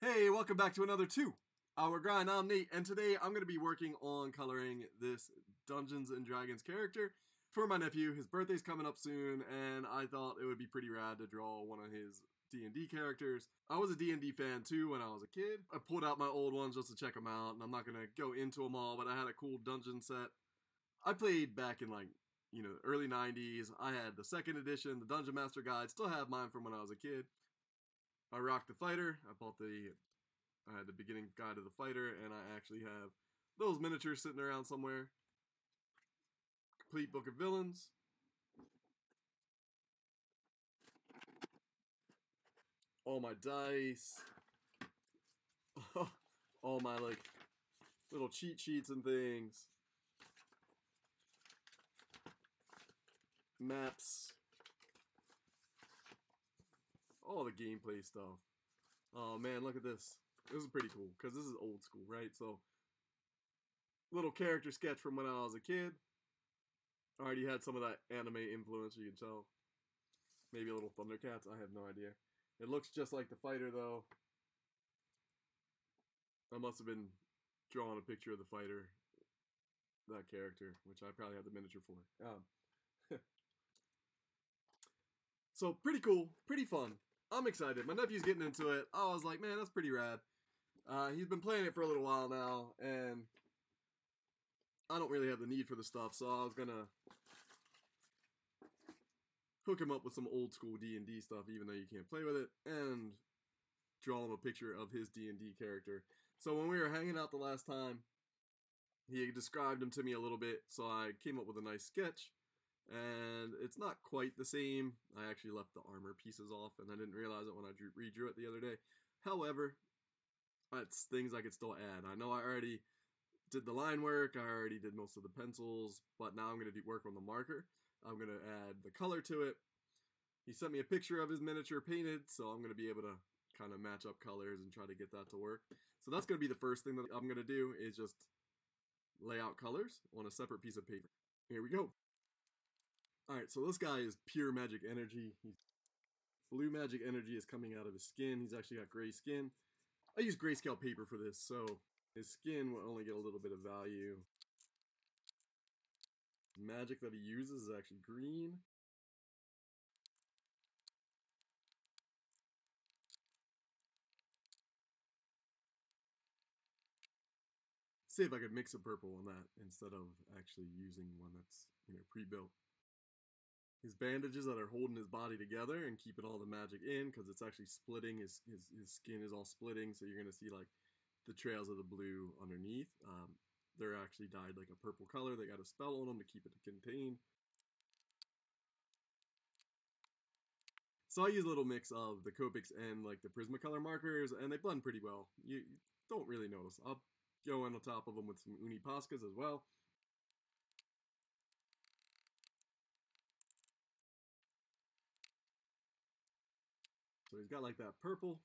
Hey, welcome back to another 2-hour grind. I'm Nate, and today I'm going to be working on coloring this Dungeons & Dragons character for my nephew. His birthday's coming up soon, and I thought it would be pretty rad to draw one of his D&D characters. I was a D&D fan too when I was a kid. I pulled out my old ones just to check them out, and I'm not going to go into them all, but I had a cool dungeon set. I played back in early 90s. I had the 2nd edition, the Dungeon Master Guide, still have mine from when I was a kid. I rocked the fighter. I had the beginning guide of the fighter, and I actually have those miniatures sitting around somewhere. Complete book of villains. All my dice. All my little cheat sheets and things. Maps. All the gameplay stuff. Oh man, look at this. This is pretty cool, because this is old school, right? So, little character sketch from when I was a kid. I already had some of that anime influence, you can tell. Maybe a little Thundercats, I have no idea. It looks just like the fighter, though. I must have been drawing a picture of the fighter, that character, which I probably had the miniature for. So, pretty cool, pretty fun. I'm excited. My nephew's getting into it. I was like, man, that's pretty rad. He's been playing it for a little while now, and I don't really have the need for the stuff, so I was gonna hook him up with some old school D&D stuff, even though you can't play with it, and draw him a picture of his D&D character. So when we were hanging out the last time, he described him to me a little bit, so I came up with a nice sketch. And it's not quite the same. I actually left the armor pieces off, and I didn't realize it when I redrew it the other day. However, it's things I could still add. I know I already did the line work, I already did most of the pencils, but now I'm going to work on the marker. I'm going to add the color to it. He sent me a picture of his miniature painted, so I'm going to be able to kind of match up colors and try to get that to work. So that's going to be the first thing that I'm going to do, is just lay out colors on a separate piece of paper. Here we go. Alright, so this guy is pure magic energy. Blue magic energy is coming out of his skin. He's actually got gray skin. I use grayscale paper for this, so his skin will only get a little bit of value. The magic that he uses is actually green. See if I could mix a purple on that instead of actually using one that's, pre-built. His bandages that are holding his body together and keeping all the magic in, because it's actually splitting. His skin is all splitting, so you're going to see the trails of the blue underneath. They're actually dyed like a purple color. They got a spell on them to keep it contained. So I use a little mix of the copics and the Prismacolor markers, and they blend pretty well. You don't really notice. I'll go on top of them with some Unipascas as well. So he's got that purple,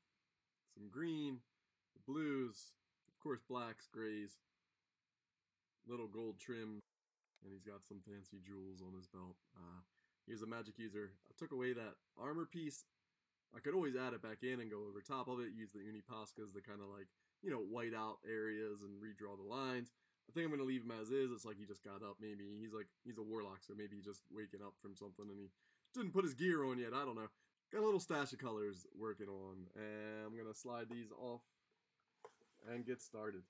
some green, the blues, of course blacks, grays, little gold trim, and he's got some fancy jewels on his belt. He's a magic user. I took away that armor piece. I could always add it back in and go over top of it, use the Unipascas to kind of white out areas and redraw the lines. I think I'm going to leave him as is. It's like he just got up, maybe. He's a warlock, so maybe he's just waking up from something and he didn't put his gear on yet. I don't know. Got a little stash of colors working on, and I'm going to slide these off and get started.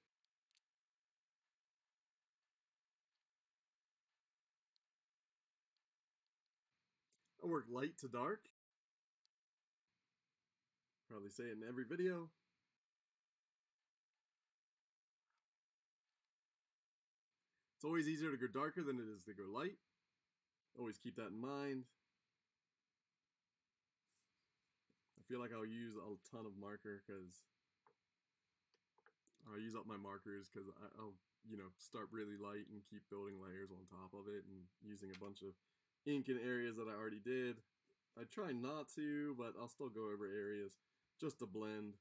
I work light to dark. Probably say it in every video. It's always easier to go darker than it is to go light. Always keep that in mind. I feel like I'll use a ton of marker because I'll use up my markers because I'll start really light and keep building layers on top of it and using a bunch of ink in areas that I already did. I try not to, but I'll still go over areas just to blend.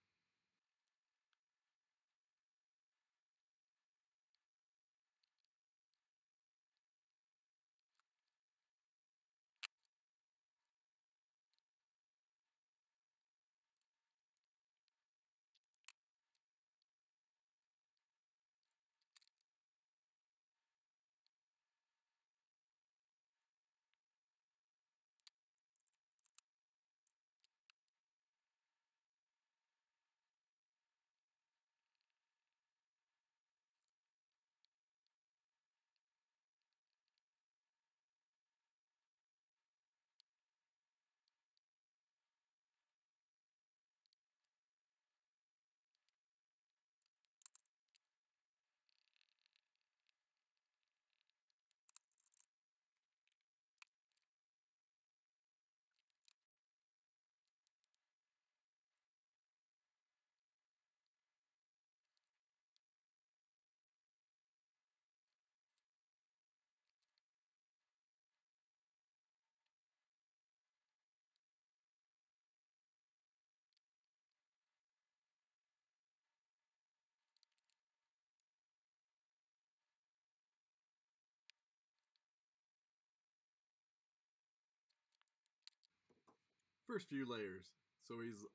first few layers. So he's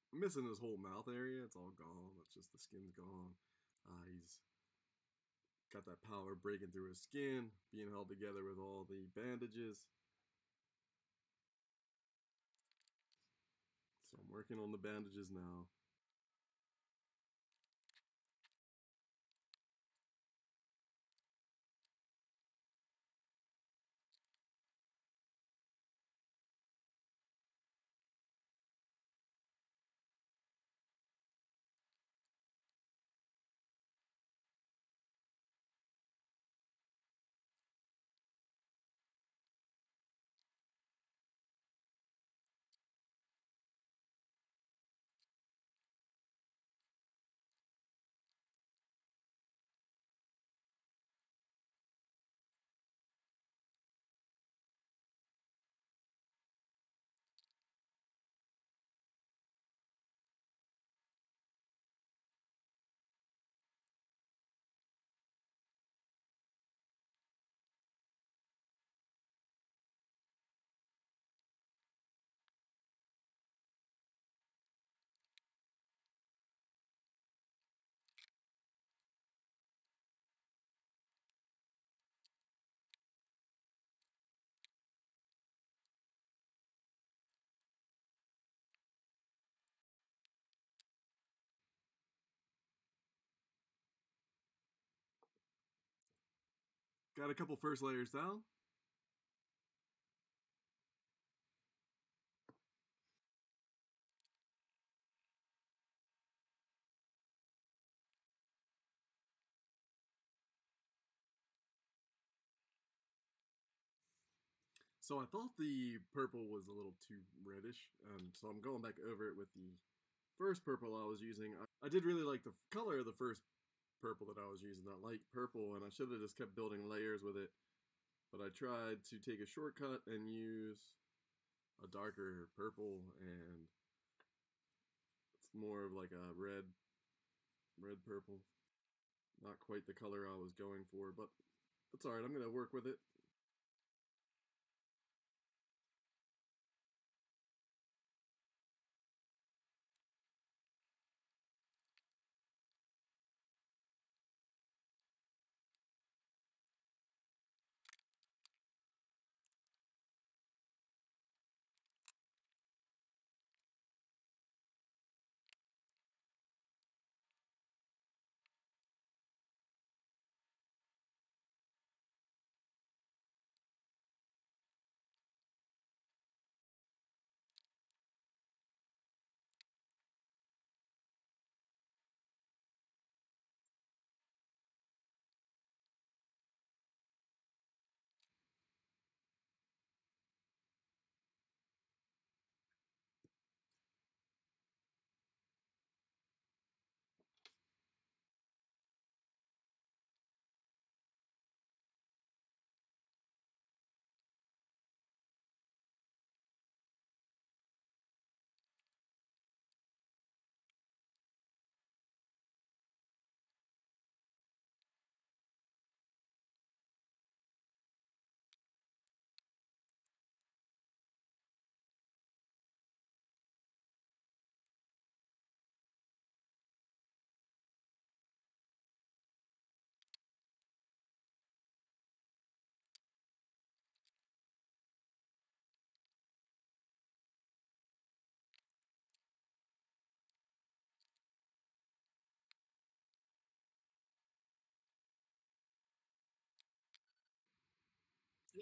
missing his whole mouth area. It's all gone. It's just the skin's gone. He's got that power breaking through his skin, being held together with all the bandages. So I'm working on the bandages now. Got a couple first layers down. So I thought the purple was a little too reddish, and so I'm going back over it with the first purple I was using. I did really like the color of the first purple that I was using, that light purple, and I should have just kept building layers with it. But I tried to take a shortcut and use a darker purple, and it's more of like a red purple. Not quite the color I was going for, but it's alright, I'm going to work with it.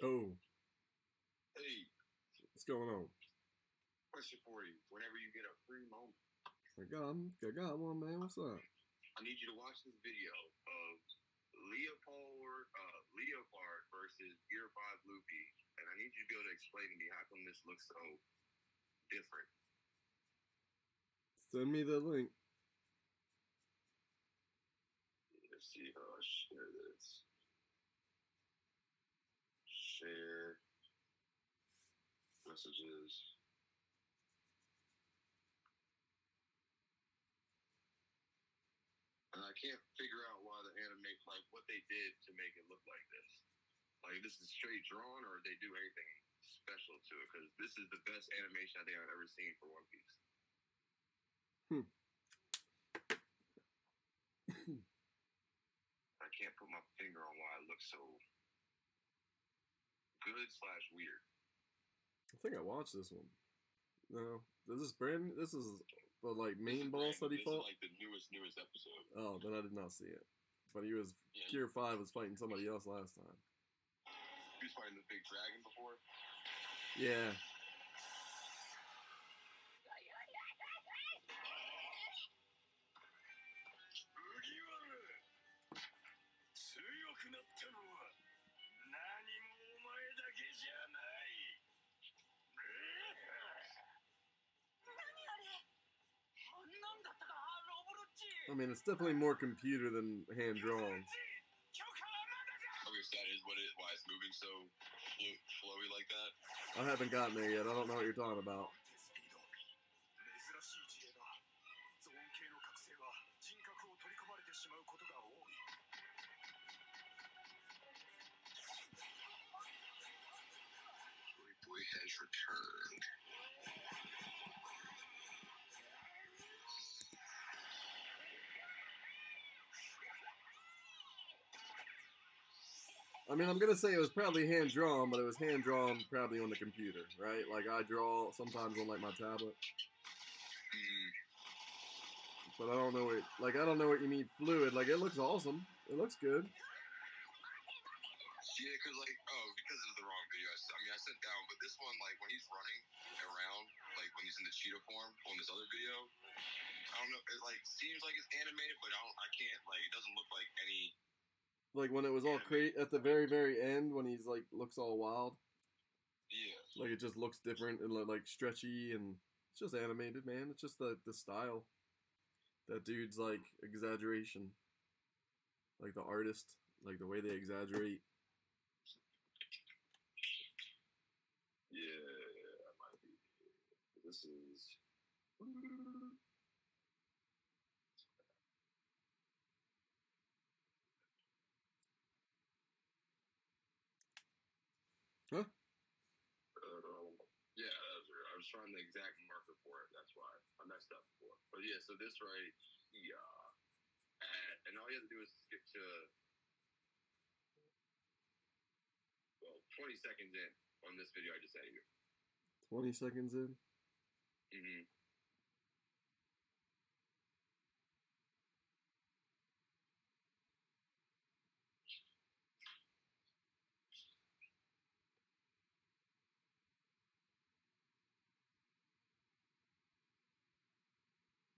Yo, Hey, what's going on? question for you. Whenever you get a free moment, I got one, man. What's up? I need you to watch this video of Leopard versus Gear 5 Luffy, and I need you to be able to explain to me how come this looks so different. Send me the link. Let's see how I share this. Share messages. And I can't figure out why the anime, like what they did to make it look like this. Like this is straight drawn, or they do anything special to it because this is the best animation I think I've ever seen for One Piece. I can't put my finger on why it looks so good/weird. I think I watched this one. No, this is brand. This is the like main boss that he fought. This is like the newest episode. Oh, then I did not see it. But he was Tier 5 was fighting somebody else last time. He was fighting the big dragon before. Yeah. I mean, it's definitely more computer than hand drawn. Okay, so that is why it's moving so flowy like that. I haven't gotten there yet. I don't know what you're talking about. Boy has returned. I mean, I'm gonna say it was probably hand drawn, but it was hand drawn probably on the computer, right? Like I draw sometimes on like my tablet. But I don't know what, like I don't know what you mean fluid. Like it looks awesome. It looks good. Yeah, because it was the wrong video. I mean, I sent down, but this one, like when he's running around, like when he's in the cheetah form on this other video, I don't know. It like seems like it's animated, but I can't. Like it doesn't look like any. Like when it was all at the very end when he's like looks all wild. Yeah. Like it just looks different and like stretchy and it's just animated, man. It's just the style. That dude's like exaggeration. Like the artist, like the way they exaggerate. Yeah, I might be. This is. Huh? Yeah, I was trying the exact marker for it. That's why I messed up before. But yeah, so this right here, and all you have to do is skip to 20 seconds in on this video I just sent you. 20 seconds in. Mm-hmm.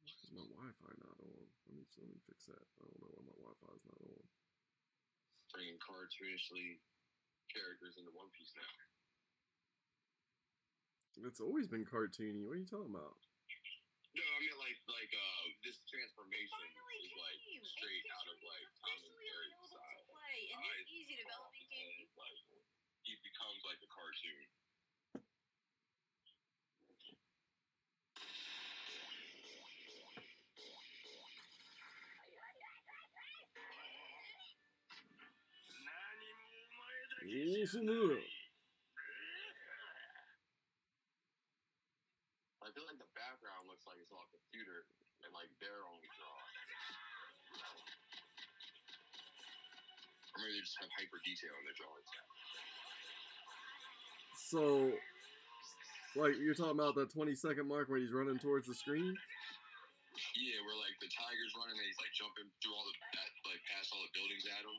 Is my Wi-Fi not on? Let me fix that. I don't know why my Wi-Fi is not on. Bringing cartoonishly characters into One Piece now. It's always been cartoony. What are you talking about? No, I mean like this transformation is like straight out of like Tom and Jerry's side. In this easy development game, like he becomes like a cartoon. I feel like the background looks like it's on a computer and like they're only drawing. Or maybe they just have hyper detail in their drawings. So, like, you're talking about that 20-second mark where he's running towards the screen? Yeah, where like the tiger's running and he's like jumping through all like past all the buildings at him.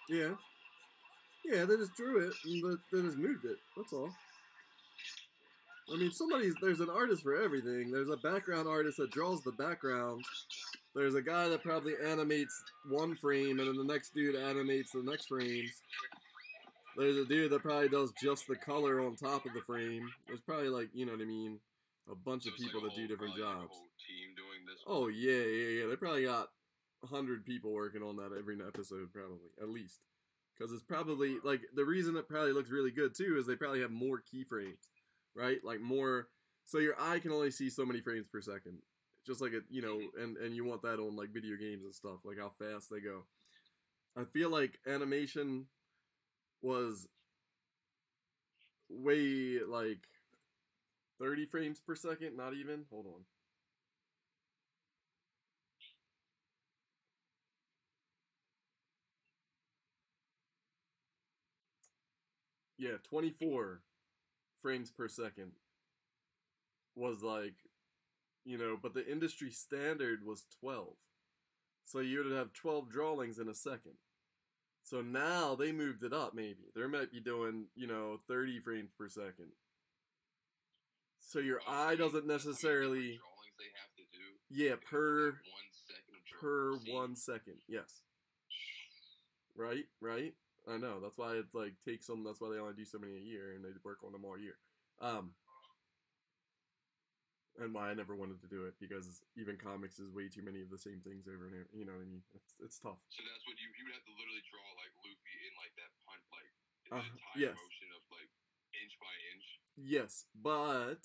Yeah. Yeah, they just drew it, and they just moved it. That's all. I mean, there's an artist for everything. There's a background artist that draws the background. There's a guy that probably animates one frame, and then the next dude animates the next frames. There's a dude that probably does just the color on top of the frame. There's probably, like, you know what I mean, a bunch of people that do different jobs. Like a whole team doing this. Oh, yeah. They probably got 100 people working on that every episode, probably, at least. Because it's probably, like, the reason it probably looks really good, too, is they probably have more keyframes, right? Like, more So your eye can only see so many frames per second. Just like it, and you want that on like video games and stuff, like how fast they go. I feel like animation was way like 30 frames per second, not even. Hold on. Yeah, 24 frames per second was like, but the industry standard was 12. So you would have 12 drawings in a second. So now they moved it up, maybe. They might be doing, 30 frames per second. So your eye doesn't necessarily... drawings they have to do? Yeah, per 1 second of per drawing. 1 second, yes. Right? I know, that's why it like takes them, that's why they only do so many a year, and they work on them all year. And why I never wanted to do it, because even comics is way too many of the same things over and over. You know what I mean? It's tough. So that's what you would have to literally draw like Luffy in like that punch, like the entire yes. motion of like inch by inch. Yes, but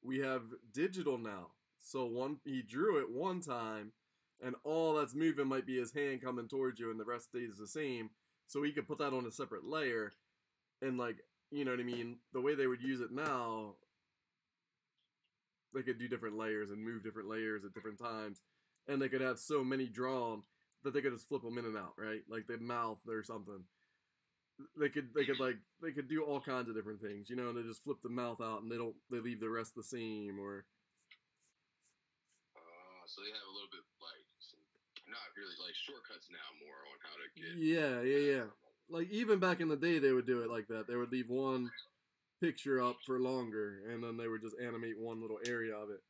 we have digital now. So he drew it one time, and all that's moving might be his hand coming towards you, and the rest stays the same. So he could put that on a separate layer, and like, you know what I mean? The way they would use it now, they could do different layers and move different layers at different times, and they could have so many drawn that they could just flip them in and out, right? Like the mouth or something. They could do all kinds of different things, and they just flip the mouth out and they leave the rest the same, or. So they have a little bit like not really like shortcuts now, more on how to get. Yeah. Like even back in the day, they would do it like that. They would leave one picture up for longer, and then they would just animate one little area of it.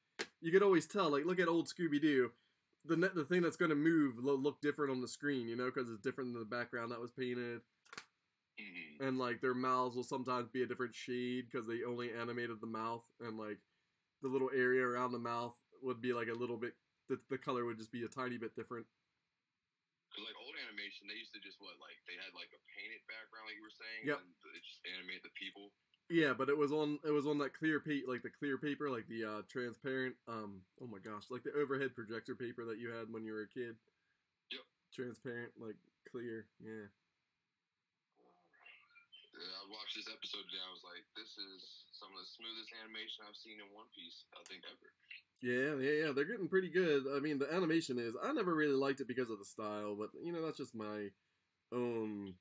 You could always tell, like, look at old Scooby-Doo. The thing that's going to move will look different on the screen, because it's different than the background that was painted. Mm-hmm. And, like, their mouths will sometimes be a different shade because they only animated the mouth, and, like, the little area around the mouth would be, like, a little bit, the color would just be a tiny bit different. Because, like, old animation, they used to just, they had, like, a painted background, like you were saying, yep. And they just animate the people. Yeah, but it was on that clear paper, like the clear paper, like the transparent, oh my gosh, like the overhead projector paper that you had when you were a kid. Yep. Transparent, like clear, yeah. I watched this episode today, I was like, this is some of the smoothest animation I've seen in One Piece, I think, ever. Yeah, they're getting pretty good. I mean, the animation is, I never really liked it because of the style, but, that's just my own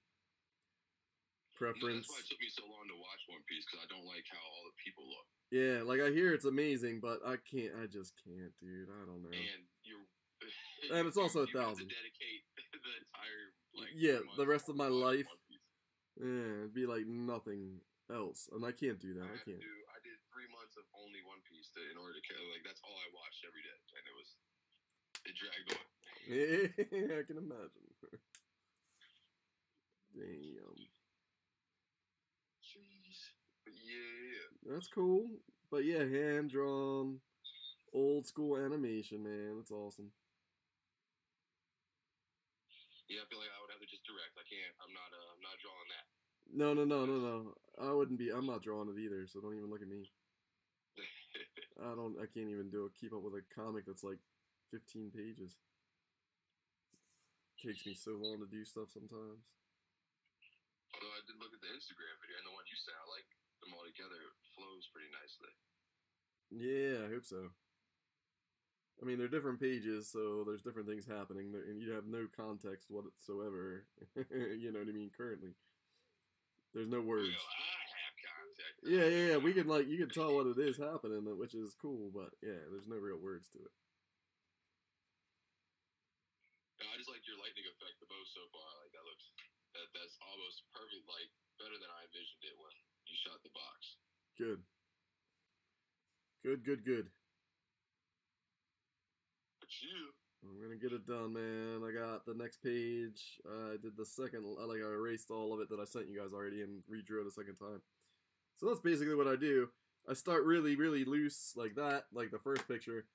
preference. No, that's why it took me so long to watch One Piece, because I don't like how all the people look. Yeah, like I hear it's amazing, but I just can't, dude. I don't know. And it's also 1,000. You have to dedicate the entire the rest of my life. Yeah, it'd be like nothing else, and I can't do that. I can't. I did 3 months of only One Piece in order to that's all I watched every day, and it dragged on. Yeah, I can imagine. Damn. Jeez. Yeah. That's cool. But yeah, hand drawn, old school animation, man. That's awesome. Yeah, I feel like I would have to just direct. I can't. I'm not drawing that. No. I wouldn't be. I'm not drawing it either. So don't even look at me. I can't even keep up with a comic that's like 15 pages. Takes me so long to do stuff sometimes. Although I did look at the Instagram video and the one you sent, I like them all together. It flows pretty nicely. Yeah, I hope so. I mean, they're different pages, so there's different things happening, and you have no context whatsoever. You know what I mean? Currently, there's no words. Well, I have context. Yeah. We can you can tell what it is happening, which is cool. But yeah, there's no real words to it. No, I just like your lightning effect the most so far. Like that's almost perfect. Like better than I envisioned it when you shot the box. Good. I'm gonna get it done, man. I got the next page. I did the second, I erased all of it that I sent you guys already and redrew it a second time. So that's basically what I do. I start really, really loose like that, like the first picture,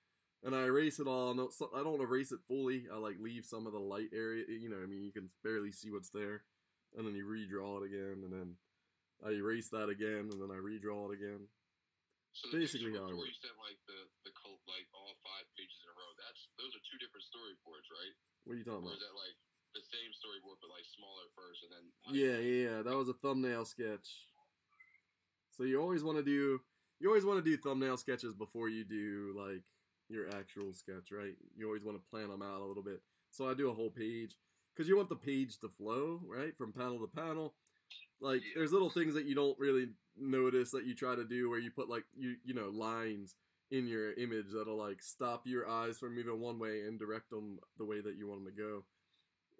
and I erase it all. I don't erase it fully. I leave some of the light area. You know what I mean? You can barely see what's there, and then you redraw it again, and then I erase that again, and then I redraw it again. So the basically picture how I before work. you sent like like all 5 pages in a row. Those are 2 different storyboards, right? What are you talking Or about? is that like the same storyboard but like smaller first and then? Yeah. That was a thumbnail sketch. So you always want to do thumbnail sketches before you do like your actual sketch, right? You always want to plan them out a little bit. So I do a whole page because you want the page to flow, right, from panel to panel. Like there's little things that you don't really notice that you try to do where you put like you know lines in your image that'll like stop your eyes from moving one way and direct them the way that you want them to go.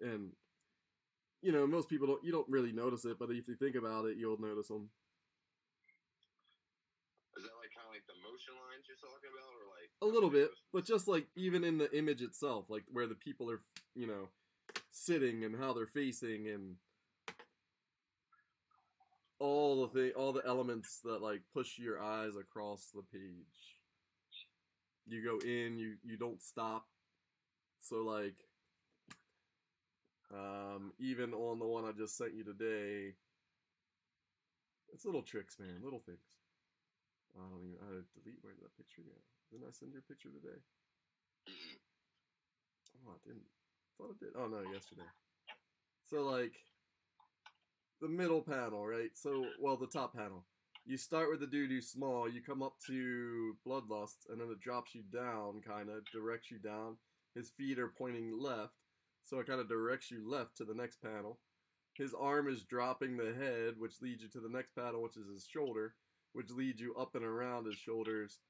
And you know, most people don't really notice it, but if you think about it, you'll notice them. Is that like kind of like the motion lines you're talking about, or like a little bit, but just like even in the image itself, like where the people are, you know, sitting and how they're facing and all the elements that like push your eyes across the page. You go in, you don't stop. So like even on the one I just sent you today, it's little tricks, man, little things. I had to delete where did that picture go? Didn't I send you a picture today? Oh, I didn't. Thought I did. Oh no, yesterday. So like the middle panel, right? So well, the top panel. You start with the dude who's small. You come up to Bloodlust, and then it drops you down, kind of directs you down. His feet are pointing left, so it kind of directs you left to the next panel. His arm is dropping the head, which leads you to the next panel, which is his shoulder, which leads you up and around his shoulders.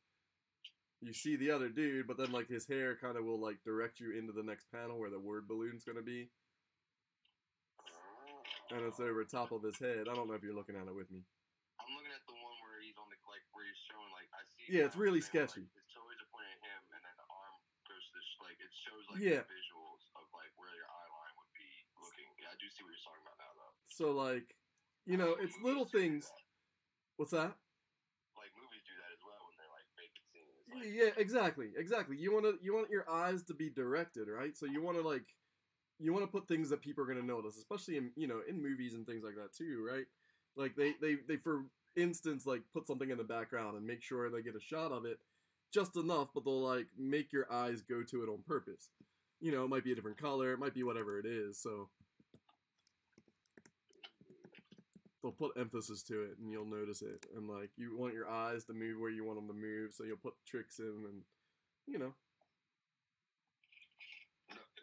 You see the other dude, but then like his hair kind of will like direct you into the next panel where the word balloon's gonna be, and it's over top of his head. I don't know if you're looking at it with me. I'm looking at the one where he's on the like where he's showing like I see. Yeah, it's really sketchy. Like, his toes are pointing at him, and then the arm goes to like it shows like the visuals of like where your eye line would be looking. Yeah, I do see what you're talking about now, though. So like, you know, it's little things. What's that? Like movies do that as well when they're like making scenes. Like, yeah, exactly. You want your eyes to be directed, right? So you want to put things that people are going to notice, especially in, you know, in movies and things like that too, right? Like they for instance like put something in the background and make sure they get a shot of it just enough, but they'll like make your eyes go to it on purpose. You know, it might be a different color, it might be whatever it is, so they'll put emphasis to it and you'll notice it. And like you want your eyes to move where you want them to move, so you'll put tricks in and, you know.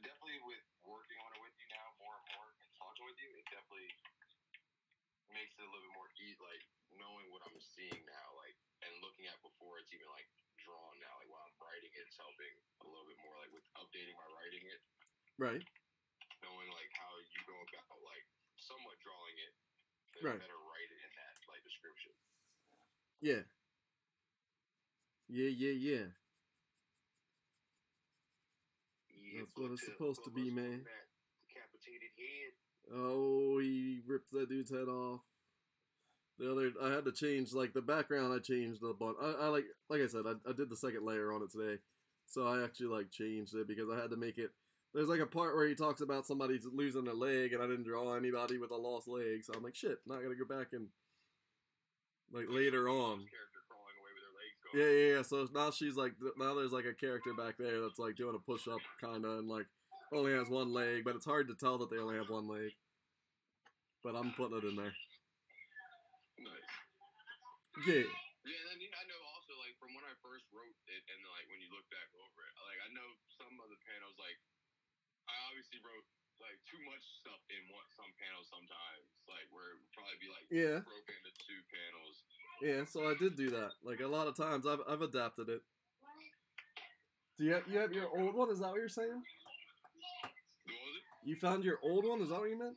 Definitely with working on it with you now more and more and talking with you, it definitely makes it a little bit more like knowing what I'm seeing now, like, and looking at before it's even like drawn now, like while I'm writing it, it's helping a little bit more like with updating my writing it. Right. Knowing like how you go about like somewhat drawing it. Right. Better write it in that like description. Yeah. That's what it's supposed to be, man. Decapitated head. Oh, he ripped that dude's head off. I had to change like the background. I changed a bunch. I like I said, I did the second layer on it today, so I actually like changed it because I had to make it. There's like a part where he talks about somebody's losing a leg, and I didn't draw anybody with a lost leg, so I'm like, shit, now I gotta go back and like later on. Yeah. So now she's like, now there's like a character back there that's like doing a push up kinda, and like only has one leg, but it's hard to tell that they only have one leg. But I'm putting it in there. Nice. Yeah. Yeah, and then I know also like from when I first wrote it, and like when you look back over it, like I know some of the panels like. I obviously wrote like too much stuff in some panels sometimes, like where it would probably be like broken into 2 panels. Yeah, so I did do that. Like a lot of times, I've adapted it. Do you have your old one? Is that what you're saying? What was it? You found your old one? Is that what you meant?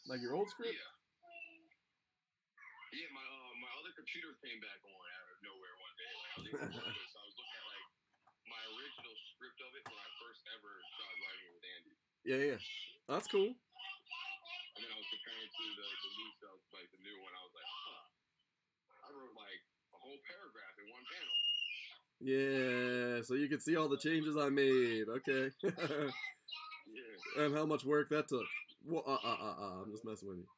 Like your old script? Yeah. My other computer came back on out of nowhere one day. Like I was able to so I was looking at like my original script of it when I first ever started writing with Andy. Yeah. That's cool. And then I was comparing it to the new stuff, like the new one. I was like, I wrote like a whole paragraph in one panel. Yeah, so you can see all the changes I made. Okay. Yeah. And how much work that took. Well, I'm just messing with you.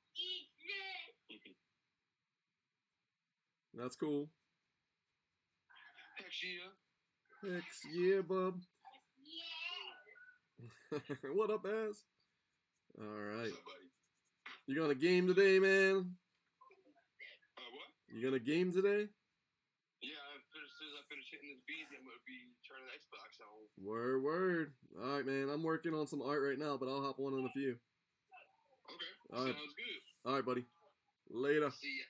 That's cool. Hex yeah. Hex yeah, bub. What up, ass? Alright. What's up, buddy? You gonna game today, man? What? You gonna game today? Yeah, as soon as I finish hitting this beat, I'm gonna be turning the Xbox on. Word. Alright, man. I'm working on some art right now, but I'll hop on in a few. Okay. Alright. Sounds good. Alright, buddy. Later. See ya.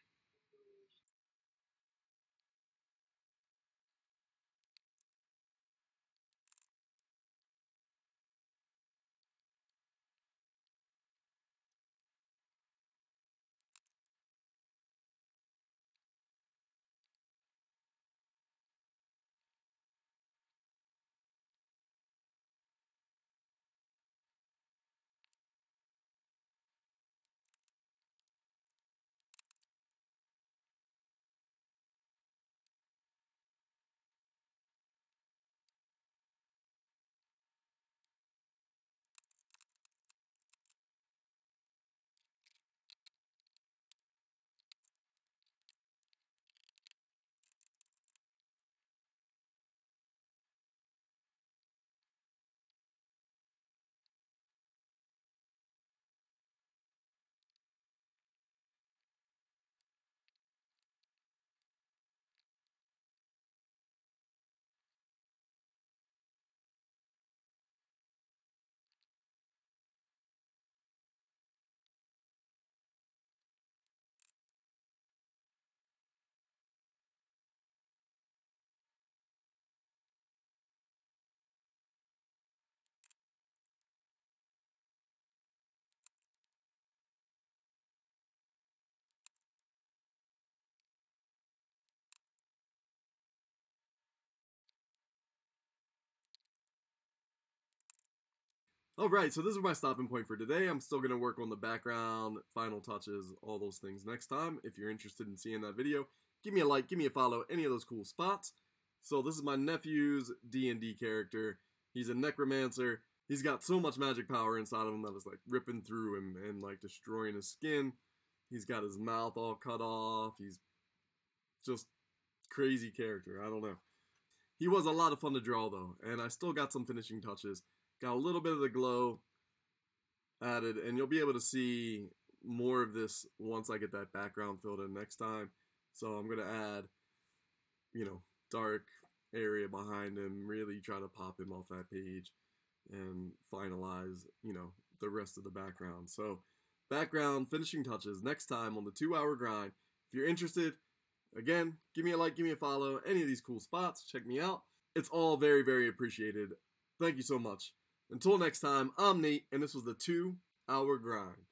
Alright, so this is my stopping point for today. I'm still going to work on the background, final touches, all those things next time. If you're interested in seeing that video, give me a like, give me a follow, any of those cool spots. So this is my nephew's D&D character. He's a necromancer. He's got so much magic power inside of him that it's like ripping through him and like destroying his skin. He's got his mouth all cut off. He's just crazy character. I don't know. He was a lot of fun to draw though, and I still got some finishing touches. Got a little bit of the glow added, and you'll be able to see more of this once I get that background filled in next time. So I'm going to add, dark area behind him, really try to pop him off that page and finalize, the rest of the background. So background, finishing touches, next time on the 2-hour grind. If you're interested, again, give me a like, give me a follow, any of these cool spots, check me out. It's all very, very appreciated. Thank you so much. Until next time, I'm Nate, and this was the 2-hour grind.